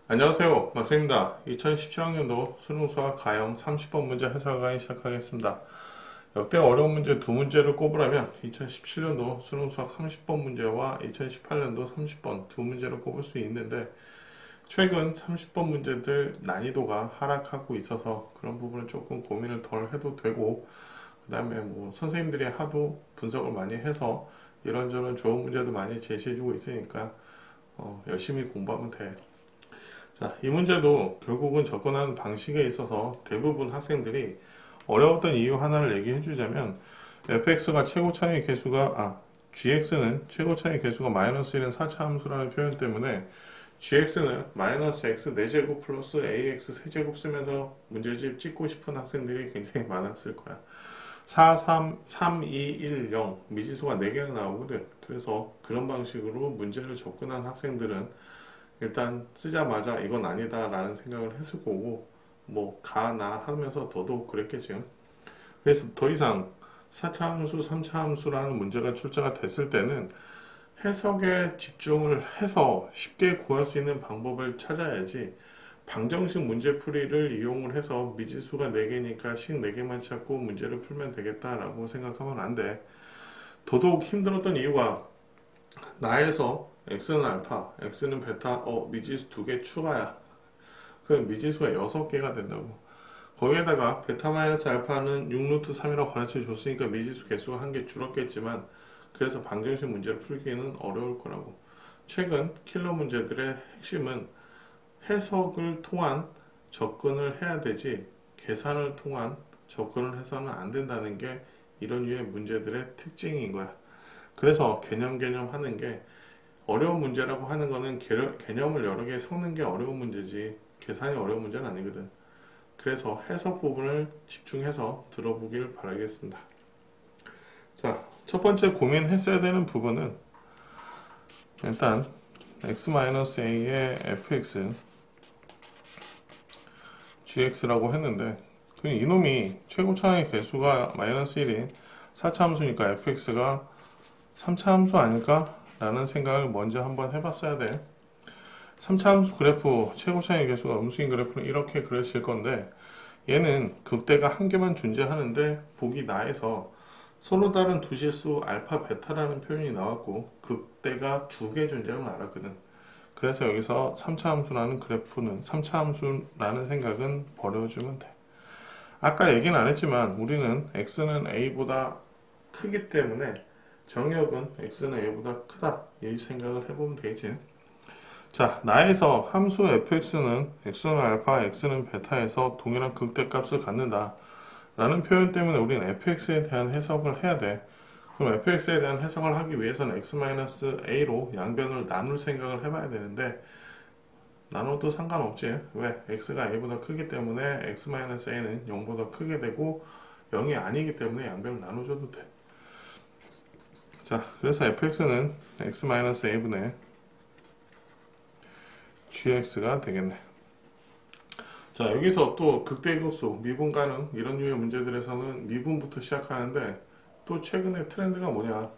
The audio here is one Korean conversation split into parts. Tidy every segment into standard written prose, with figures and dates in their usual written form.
안녕하세요, 막쌤입니다. 2017학년도 수능수학 가형 30번 문제 해설 강의 시작하겠습니다. 역대 어려운 문제 두 문제를 꼽으라면 2017년도 수능수학 30번 문제와 2018년도 30번 두 문제를 꼽을 수 있는데, 최근 30번 문제들 난이도가 하락하고 있어서 그런 부분을 조금 고민을 덜 해도 되고, 그 다음에 뭐 선생님들이 하도 분석을 많이 해서 이런저런 좋은 문제도 많이 제시해주고 있으니까 열심히 공부하면 돼. 자, 이 문제도 결국은 접근하는 방식에 있어서 대부분 학생들이 어려웠던 이유 하나를 얘기해 주자면, fx가 최고 차이 계수가 gx는 최고 차이 계수가 마이너스 1인 4차 함수라는 표현 때문에 gx는 마이너스 x 4제곱 플러스 ax 세제곱 쓰면서 문제집 찍고 싶은 학생들이 굉장히 많았을 거야. 4, 3, 3, 2, 1, 0 미지수가 4개가 나오거든. 그래서 그런 방식으로 문제를 접근한 학생들은 일단 쓰자마자 이건 아니다 라는 생각을 했을 거고, 뭐 가나 하면서 더더욱 그랬겠죠. 그래서 더 이상 4차 함수, 3차 함수라는 문제가 출제가 됐을 때는 해석에 집중을 해서 쉽게 구할 수 있는 방법을 찾아야지, 방정식 문제풀이를 이용을 해서 미지수가 4개니까 식 4개만 찾고 문제를 풀면 되겠다라고 생각하면 안 돼. 더더욱 힘들었던 이유가, 나에서 x는 알파, x는 베타, 미지수 2개 추가야. 그럼 미지수가 6개가 된다고. 거기에다가 베타 마이너스 알파는 6루트 3이라고 가르쳐 줬으니까 미지수 개수가 1개 줄었겠지만, 그래서 방정식 문제를 풀기는 어려울 거라고. 최근 킬러 문제들의 핵심은 해석을 통한 접근을 해야 되지, 계산을 통한 접근을 해서는 안 된다는 게 이런 류의 문제들의 특징인 거야. 그래서 개념 하는 게, 어려운 문제라고 하는 거는 개념을 여러 개 섞는 게 어려운 문제지 계산이 어려운 문제는 아니거든. 그래서 해석 부분을 집중해서 들어보길 바라겠습니다. 자, 첫 번째 고민했어야 되는 부분은, 일단 x-a의 fx gx라고 했는데, 이놈이 최고 차의 개수가 마이너스 1인 4차 함수니까 fx가 3차 함수 아닐까? 라는 생각을 먼저 한번 해봤어야 돼. 3차 함수 그래프 최고 차이 계수가 음수인 그래프는 이렇게 그려질 건데, 얘는 극대가 한 개만 존재하는데 보기 나에서 서로 다른 두 실수 알파 베타라는 표현이 나왔고 극대가 2개 존재하는 걸 알았거든. 그래서 여기서 3차 함수라는 그래프는 3차 함수라는 생각은 버려주면 돼. 아까 얘기는 안 했지만 우리는 x는 a보다 크기 때문에 정역은 x는 a보다 크다, 이 생각을 해보면 되지. 자, 나에서 함수 fx는 x는 알파, x는 베타에서 동일한 극대값을 갖는다 라는 표현 때문에 우리는 fx에 대한 해석을 해야 돼. 그럼 fx에 대한 해석을 하기 위해서는 x-a로 양변을 나눌 생각을 해봐야 되는데, 나눠도 상관없지. 왜? x가 a보다 크기 때문에 x-a는 0보다 크게 되고 0이 아니기 때문에 양변을 나눠줘도 돼. 자, 그래서 fx는 x-a분의 gx가 되겠네. 자, 여기서 또 극대극소, 미분 가능 이런 류의 문제들에서는 미분부터 시작하는데, 또 최근에 트렌드가 뭐냐,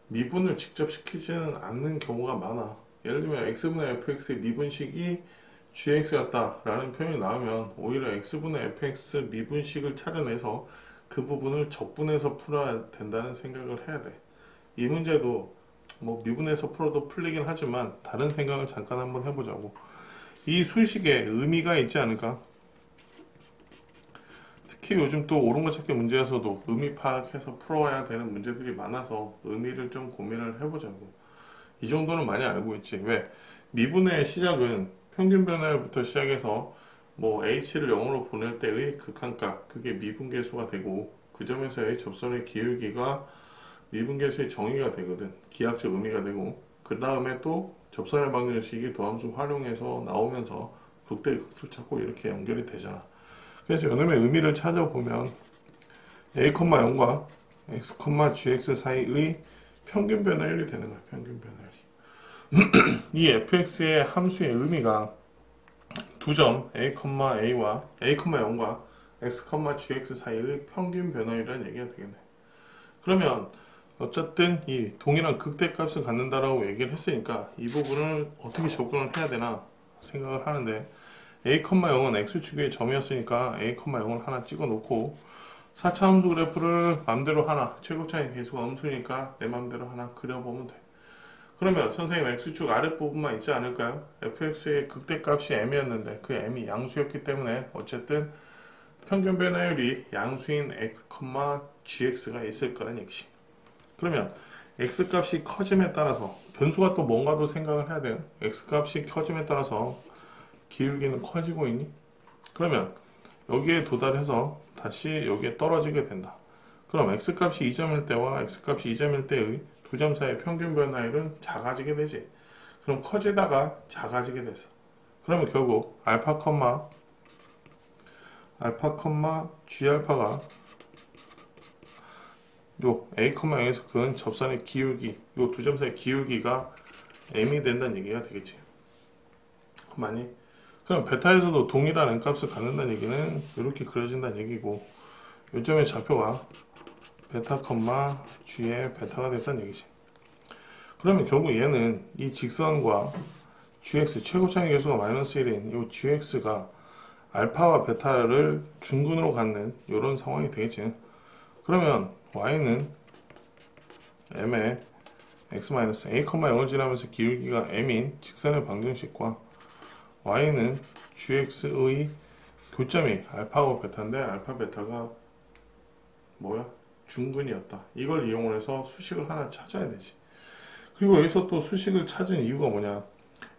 미분을 직접 시키지는 않는 경우가 많아. 예를 들면 x분의 fx의 미분식이 gx였다 라는 표현이 나오면 오히려 x분의 fx 미분식을 찾아내서 그 부분을 적분해서 풀어야 된다는 생각을 해야 돼. 이 문제도 뭐 미분해서 풀어도 풀리긴 하지만 다른 생각을 잠깐 한번 해보자고. 이 수식에 의미가 있지 않을까? 특히 요즘 또 옳은 것 찾기 문제에서도 의미 파악해서 풀어야 되는 문제들이 많아서 의미를 좀 고민을 해보자고. 이 정도는 많이 알고 있지. 왜? 미분의 시작은 평균 변화율부터 시작해서 뭐 h를 0으로 보낼 때의 극한값, 그게 미분계수가 되고, 그 점에서의 접선의 기울기가 미분계수의 정의가 되거든. 기하적 의미가 되고, 그 다음에 또 접선의 방정식이 도함수 활용해서 나오면서 극대 극수 찾고 이렇게 연결이 되잖아. 그래서 이놈의 의미를 찾아보면 a,0과 x, gx 사이의 평균 변화율이 되는 거야. 평균 변화율이. 이 fx의 함수의 의미가 두 점 a,a와 a,0과 x, gx 사이의 평균 변화율이라는 얘기가 되겠네. 그러면 어쨌든 이 동일한 극대값을 갖는다라고 얘기를 했으니까 이 부분을 어떻게 접근을 해야 되나 생각을 하는데 a,0은 x축의 점이었으니까 a,0을 하나 찍어 놓고 4차 함수 그래프를 맘대로 하나, 최고차의 계수가 음수니까 내 맘대로 하나 그려보면 돼. 그러면 선생님 x축 아랫부분만 있지 않을까요? fx의 극대값이 m이었는데 그 m이 양수였기 때문에 어쨌든 평균 변화율이 양수인 x, gx가 있을 거란 얘기지. 그러면 x값이 커짐에 따라서 변수가 또 뭔가도 생각을 해야 돼요. x값이 커짐에 따라서 기울기는 커지고 있니? 그러면 여기에 도달해서 다시 여기에 떨어지게 된다. 그럼 x값이 2점일 때와 x값이 2점일 때의 두 점 사이의 평균 변화율은 작아지게 되지. 그럼 커지다가 작아지게 됐어. 그러면 결국 알파, G알파가 요 A, 0에서 그은 접선의 기울기, 요 두 점 사이의 기울기가 m이 된다는 얘기가 되겠지. 많이. 그럼 베타에서도 동일한 n값을 갖는다는 얘기는 이렇게 그려진다는 얘기고, 요점의 좌표가 베타, g의 베타가 됐다는 얘기지. 그러면 결국 얘는 이 직선과 gx, 최고차의 계수가 마이너스 1인 이 gx가 알파와 베타를 중근으로 갖는 이런 상황이 되겠지. 그러면 y는 m의 x-a,0을 지나면서 기울기가 m인 직선의 방정식과 y는 gx의 교점이 알파하고 베타인데 알파, 베타가 뭐야? 중근이었다. 이걸 이용해서 수식을 하나 찾아야 되지. 그리고 여기서 또 수식을 찾은 이유가 뭐냐?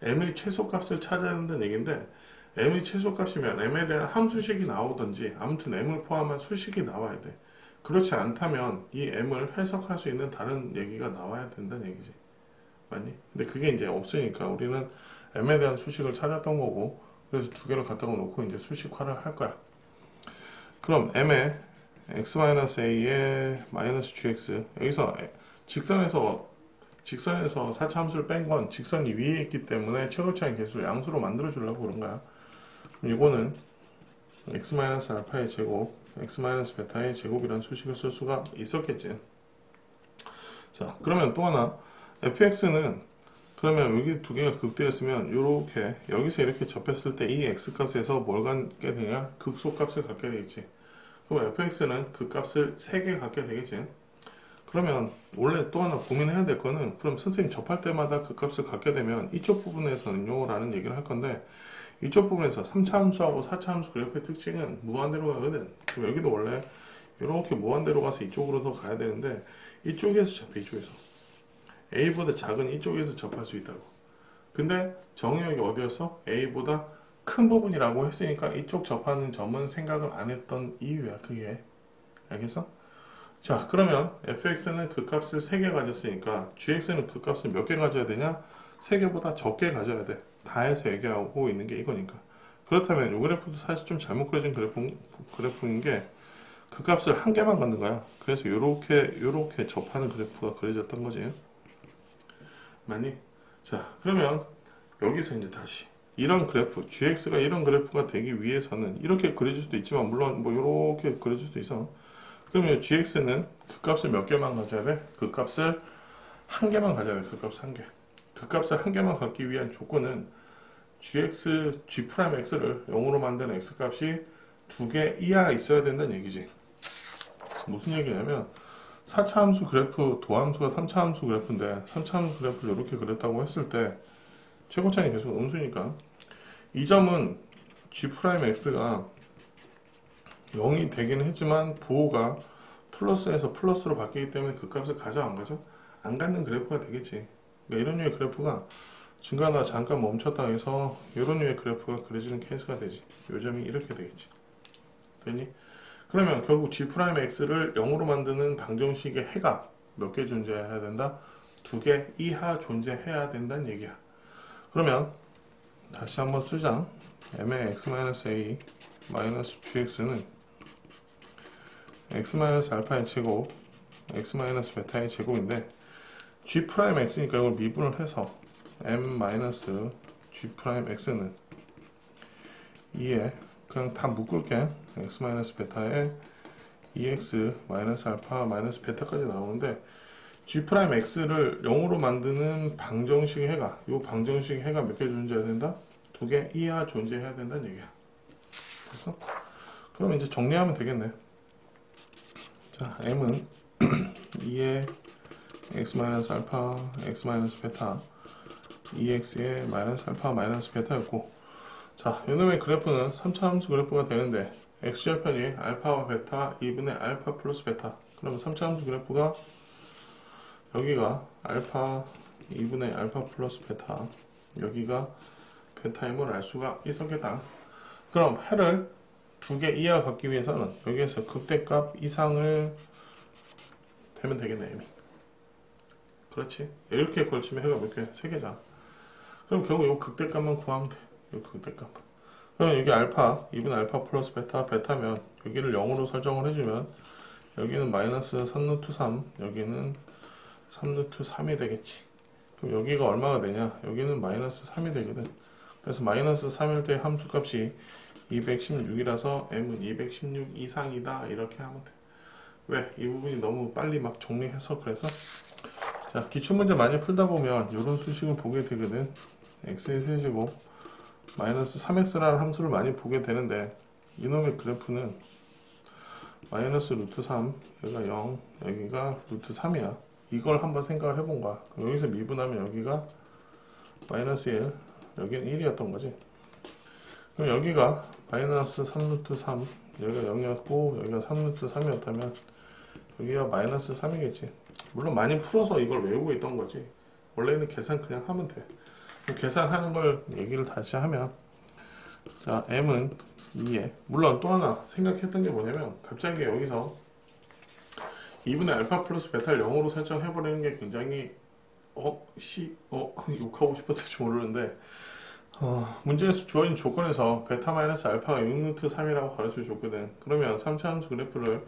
m의 최소값을 찾아야 한다는 얘기인데 m의 최소값이면 m에 대한 함수식이 나오든지 아무튼 m을 포함한 수식이 나와야 돼. 그렇지 않다면 이 m을 해석할 수 있는 다른 얘기가 나와야 된다는 얘기지. 맞니? 근데 그게 이제 없으니까 우리는 m에 대한 수식을 찾았던 거고, 그래서 두 개를 갖다가 놓고 이제 수식화를 할 거야. 그럼 m의 x-a의 마이너스 gx, 여기서 직선에서 4차 함수를 뺀 건 직선이 위에 있기 때문에 최고차의 계수를 양수로 만들어 주려고 그런 거야. 그럼 이거는 x-알파의 제곱, x-베타의 제곱이라는 수식을 쓸 수가 있었겠지. 자, 그러면 또 하나, fx는 그러면 여기 두 개가 극대였으면 요렇게 여기서 이렇게 접했을 때 이 x값에서 뭘 갖게 되냐? 극소값을 갖게 되겠지. 그럼 fx는 그 값을 3개 갖게 되겠지. 그러면 원래 또 하나 고민해야 될 거는, 그럼 선생님 접할 때마다 그 값을 갖게 되면 이쪽 부분에서는요 라는 얘기를 할 건데, 이쪽 부분에서 3차 함수하고 4차 함수 그래프의 특징은 무한대로 가거든. 그럼 여기도 원래 이렇게 무한대로 가서 이쪽으로 더 가야 되는데 이쪽에서 접해. 이쪽에서 a보다 작은 이쪽에서 접할 수 있다고. 근데 정의역이 어디였어? a보다 큰 부분이라고 했으니까 이쪽 접하는 점은 생각을 안 했던 이유야. 그게 알겠어? 자, 그러면 fx는 그 값을 3개 가졌으니까 gx는 그 값을 몇 개 가져야 되냐? 3개보다 적게 가져야 돼. 다 해서 얘기하고 있는 게 이거니까. 그렇다면 이 그래프도 사실 좀 잘못 그려진 그래프인 게 그 값을 한 개만 갖는 거야. 그래서 요렇게 접하는 그래프가 그려졌던 거지. 맞니? 자, 그러면 여기서 이제 다시 이런 그래프, gx가 이런 그래프가 되기 위해서는 이렇게 그려질 수도 있지만, 물론 뭐 요렇게 그려질 수도 있어. 그러면 gx는 그 값을 몇 개만 가져야 돼? 그 값을 한 개만 가져야 돼. 그 값을 한 개. 그 값을 한 개만 갖기 위한 조건은 g'x를 0으로 만드는 x값이 2개 이하 있어야 된다는 얘기지. 무슨 얘기냐면 4차 함수 그래프, 도함수가 3차 함수 그래프인데 3차 함수 그래프를 이렇게 그렸다고 했을 때 최고차의 계수가 음수니까 이 점은 g'x가 0이 되기는 했지만 부호가 플러스에서 플러스로 바뀌기 때문에 그 값을 가져 안 가져? 안 갖는 그래프가 되겠지. 그러니까 이런 류의 그래프가 중간에 잠깐 멈췄다 해서 이런 류의 그래프가 그려지는 케이스가 되지. 요 점이 이렇게 되겠지. 되니? 그러면 결국 g'x를 0으로 만드는 방정식의 해가 몇 개 존재해야 된다? 2개 이하 존재해야 된다는 얘기야. 그러면 다시 한번 쓰자. m의 x-a 마이너스 gx는 x-알파의 제곱, x-베타의 제곱인데 g'x니까 이걸 미분을 해서 m-g'x는 2에 그냥 다 묶을게. x-베타에 2x 알파 베타까지 나오는데 g'x를 0으로 만드는 방정식의 해가, 이 방정식의 해가 몇 개 존재해야 된다? 두 개 이하 존재해야 된다는 얘기야. 그래서 그럼 이제 정리하면 되겠네. 자, m은 2의 x-알파, x-베타, 2x의 마이너스 알파, 마이너스 베타였고, 자, 이놈의 그래프는 3차 함수 그래프가 되는데 x절편이 알파와 베타 2분의 알파 플러스 베타. 그러면 3차 함수 그래프가 여기가 알파 2분의 알파 플러스 베타, 여기가 베타임을 알 수가 있었겠다. 그럼 해를 두 개 이하 갖기 위해서는 여기에서 극대값 이상을 되면 되겠네. m이. 그렇지. 이렇게 걸치면 해가 몇 개? 세 개잖아. 그럼 결국 이 극대값만 구하면 돼. 이 극대값. 그럼 여기 알파 2분의 알파 플러스 베타, 베타면 여기를 0으로 설정을 해주면 여기는 마이너스 3루트 3, 여기는 3루트 3이 되겠지. 그럼 여기가 얼마가 되냐? 여기는 마이너스 3이 되거든. 그래서 마이너스 3일 때 함수값이 216이라서 m은 216 이상이다. 이렇게 하면 돼. 왜? 이 부분이 너무 빨리 막 정리해서 그래서 자, 기출문제 많이 풀다 보면 이런 수식을 보게 되거든. x의 세제곱 마이너스 3x라는 함수를 많이 보게 되는데 이놈의 그래프는 마이너스 루트 3, 여기가 0, 여기가 루트 3이야. 이걸 한번 생각을 해본 거야. 그럼 여기서 미분하면 여기가 마이너스 1, 여기는 1이었던 거지. 그럼 여기가 마이너스 3루트 3, 여기가 0이었고 여기가 3루트 3이었다면 여기가 마이너스 3이겠지. 물론 많이 풀어서 이걸 외우고 있던 거지. 원래는 계산 그냥 하면 돼. 계산하는 걸 얘기를 다시 하면 자, m은 2에 물론 또 하나 생각했던 게 뭐냐면 갑자기 여기서 2분의 알파 플러스 베타를 0으로 설정해버리는 게 굉장히 욕하고 싶었을지 모르는데 문제에서 주어진 조건에서 베타 마이너스 알파가 6루트 3이라고 가르쳐 줬거든. 그러면 3차 함수 그래프를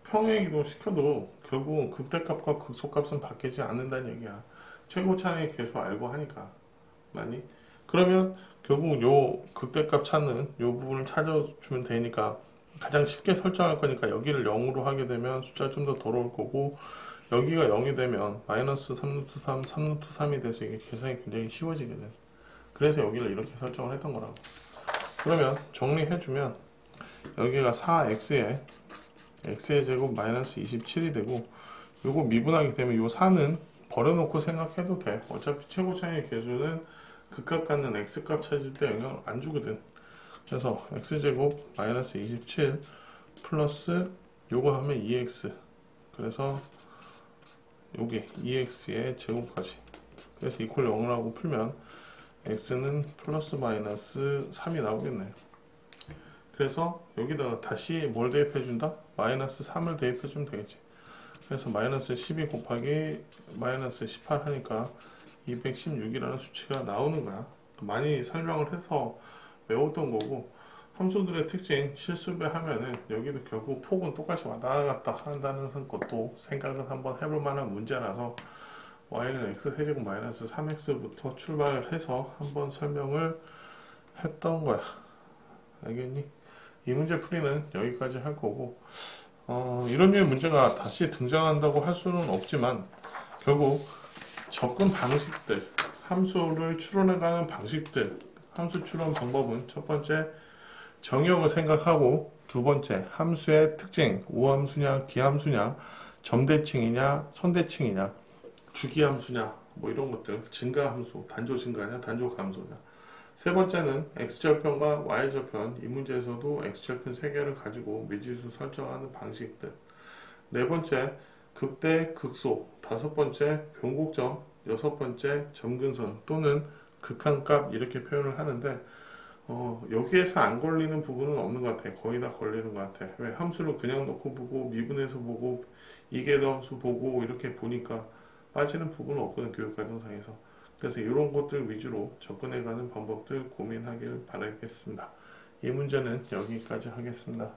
평행 이동시켜도 결국은 극대값과 극소값은 바뀌지 않는다는 얘기야. 최고차의 계수 알고 하니까. 맞니? 그러면 결국 요 극대값 찾는 요 부분을 찾아주면 되니까 가장 쉽게 설정할 거니까 여기를 0으로 하게 되면 숫자가 좀 더 돌아올 거고 여기가 0이 되면 마이너스 3루트 3, 3루트 3이 돼서 이게 계산이 굉장히 쉬워지거든. 그래서 여기를 이렇게 설정을 했던 거라고. 그러면 정리해주면 여기가 4x에 x의 제곱 마이너스 27이 되고 요거 미분하게 되면 요 4는 버려놓고 생각해도 돼. 어차피 최고차의 계수는 극값 갖는 x값 찾을 때 영향을 안 주거든. 그래서 x제곱 마이너스 27 플러스 요거 하면 2x, 그래서 요게 2x의 제곱까지, 그래서 이퀄 0이라고 풀면 x는 플러스 마이너스 3이 나오겠네요. 그래서 여기다가 다시 뭘 대입해준다? 마이너스 3을 대입해주면 되겠지. 그래서 마이너스 12 곱하기 마이너스 18 하니까 216이라는 수치가 나오는 거야. 많이 설명을 해서 외웠던 거고, 함수들의 특징 실수배 하면은 여기도 결국 폭은 똑같이 왔다 갔다 한다는 것도 생각을 한번 해볼 만한 문제라서 y는 x세제곱 마이너스 3x부터 출발을 해서 한번 설명을 했던 거야. 알겠니? 이 문제 풀이는 여기까지 할 거고, 이런 류의 문제가 다시 등장한다고 할 수는 없지만 결국 접근 방식들, 함수를 추론해가는 방식들, 함수 추론 방법은 첫 번째 정의역을 생각하고, 두 번째 함수의 특징, 우함수냐 기함수냐, 점대칭이냐 선대칭이냐, 주기함수냐 뭐 이런 것들, 증가함수, 단조 증가냐 단조 감소냐. 세 번째는 x절편과 y절편, 이 문제에서도 x절편 3개를 가지고 미지수 설정하는 방식들. 네 번째 극대 극소, 다섯 번째 변곡점, 여섯 번째 점근선 또는 극한값, 이렇게 표현을 하는데 여기에서 안 걸리는 부분은 없는 것 같아. 거의 다 걸리는 것 같아. 왜? 함수를 그냥 넣고 보고 미분해서 보고 이계도함수 보고 이렇게 보니까 빠지는 부분은 없거든, 교육과정상에서. 그래서 이런 것들 위주로 접근해가는 방법들 고민하길 바라겠습니다. 이 문제는 여기까지 하겠습니다.